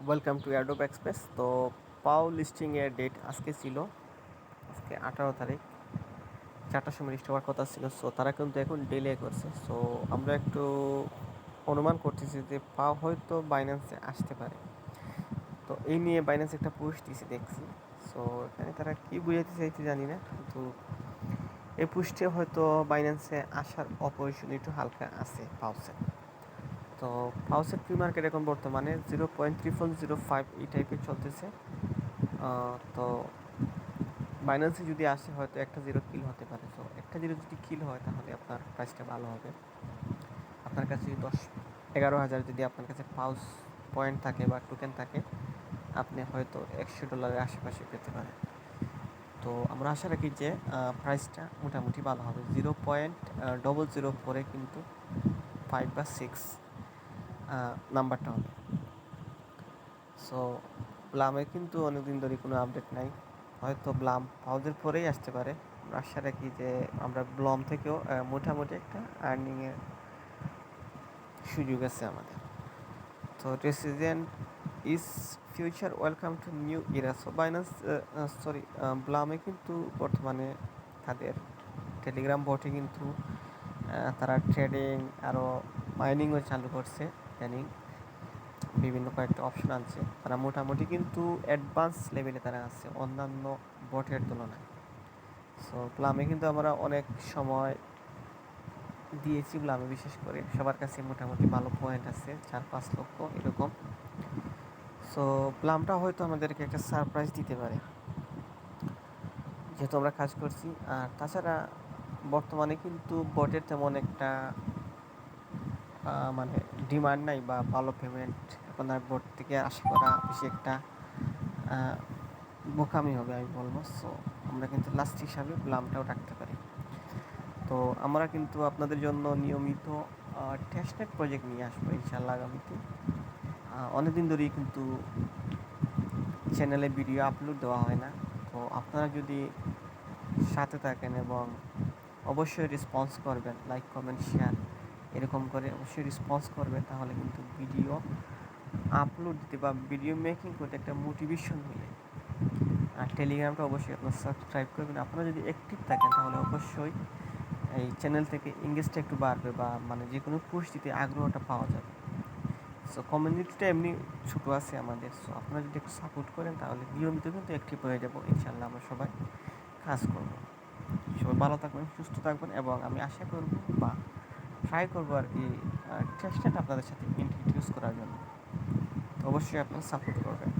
Welcome to Adobe express. তো পাও লিস্টিংয়ের date আজকে ছিল, আজকে 18 তারিখ, 4টার সময় লিস্ট হওয়ার কথা ছিল। সো তারা কিন্তু এখন ডিলে করছে। সো আমরা একটু অনুমান করতেছি যে পাও হয়তো বাইন্যান্সে আসতে পারে। তো এই নিয়ে বাইন্যান্স একটা পোস্ট দিয়েছে দেখছি। সো এখানে তারা কী বুঝাতে চাইতে জানি না, কিন্তু এই পোস্টে হয়তো বাইন্যান্সে আসার অপরচুনিটি হালকা আছে পাউসে। তো পাউসের প্রি মার্কেট এখন বর্তমানে 0.3405 এই টাইপের চলতেছে। তো বাইন্যান্সে যদি আসে হয়তো একটা জিরো কিল হতে পারে। সো একটা জিরো যদি কিল হয় তাহলে আপনার প্রাইসটা ভালো হবে। আপনার কাছে 10-11 হাজার যদি আপনার কাছে পাউস পয়েন্ট থাকে বা টোকেন থাকে, আপনি হয়তো $100 আশেপাশে পেতে পারেন। তো আমরা আশা রাখি যে প্রাইসটা মোটামুটি ভালো হবে। 0.004 কিন্তু 5 বা 6 নাম্বারটা হবে। সো ব্লামে কিন্তু অনেকদিন ধরে কোনো আপডেট নাই, হয়তো ব্লাম পাউজের পরেই আসতে পারে। আমরা আশা রাখি যে আমরা ব্লম থেকেও মোটামুটি একটা আর্নিংয়ের সুযোগ আছে আমাদের। তো resident is future welcome to new era. So Binance ব্লামে কিন্তু বর্তমানে তাদের টেলিগ্রাম বটে কিন্তু তারা ট্রেডিং আরও মাইনিংও চালু করছে। ইদানিং বিভিন্ন কয়েকটা অপশন আছে, তারা মোটামুটি কিন্তু অ্যাডভান্স লেভেলে তারা আছে অন্যান্য বটের তুলনায়। সো প্লামে কিন্তু আমরা অনেক সময় দিয়েছি, প্লামে বিশেষ করে সবার কাছে মোটামুটি ভালো পয়েন্ট আছে, 4-5 লক্ষ এরকম। সো প্লামটা হয়তো আমাদেরকে একটা সারপ্রাইজ দিতে পারে, যেহেতু আমরা কাজ করছি। আর তাছাড়া বর্তমানে কিন্তু বটের তেমন একটা মানে ডিমান্ড নাই বা ভালো পেমেন্ট এখন আর বট থেকে আশা করা বেশি একটা বোকামি হবে আমি বলবো। সো আমরা কিন্তু লাস্ট হিসাবে প্লামটাও রাখতে পারি। তো আমরা কিন্তু আপনাদের জন্য নিয়মিত টেস্টনেট প্রজেক্ট নিয়ে আসবো ইনশাল্লাহ আগামীতে। অনেকদিন ধরেই কিন্তু চ্যানেলে ভিডিও আপলোড দেওয়া হয় না। তো আপনারা যদি সাথে থাকেন এবং অবশ্যই রেসপন্স করবেন, লাইক কমেন্ট শেয়ার এরকম করে অবশ্যই রেসপন্স করবেন, তাহলে কিন্তু ভিডিও আপলোড দিতে বা ভিডিও মেকিং করতে একটা মোটিভেশন মিলে। আর টেলিগ্রামটা অবশ্যই আপনারা সাবস্ক্রাইব করবেন। আপনারা যদি অ্যাক্টিভ থাকেন তাহলে অবশ্যই এই চ্যানেল থেকে এঙ্গেজটা একটু বাড়বে বা মানে যে কোনো পোস্ট দিতে আগ্রহটা পাওয়া যাবে। সো কমিউনিটিটা এমনি ছোটো আছে আমাদের। সো আপনারা যদি একটু সাপোর্ট করেন তাহলে নিয়মিত কিন্তু অ্যাক্টিভ হয়ে যাবো ইনশাল্লাহ। আমরা সবাই কাজ করবো। সবাই ভালো থাকবেন, সুস্থ থাকবেন, এবং আমি আশা করব বা ট্রাই করবো আর কি টেস্টটা আপনাদের সাথে ইন্ট্রোডিউস করার জন্য। তো অবশ্যই আপনারা সাপোর্ট করবেন।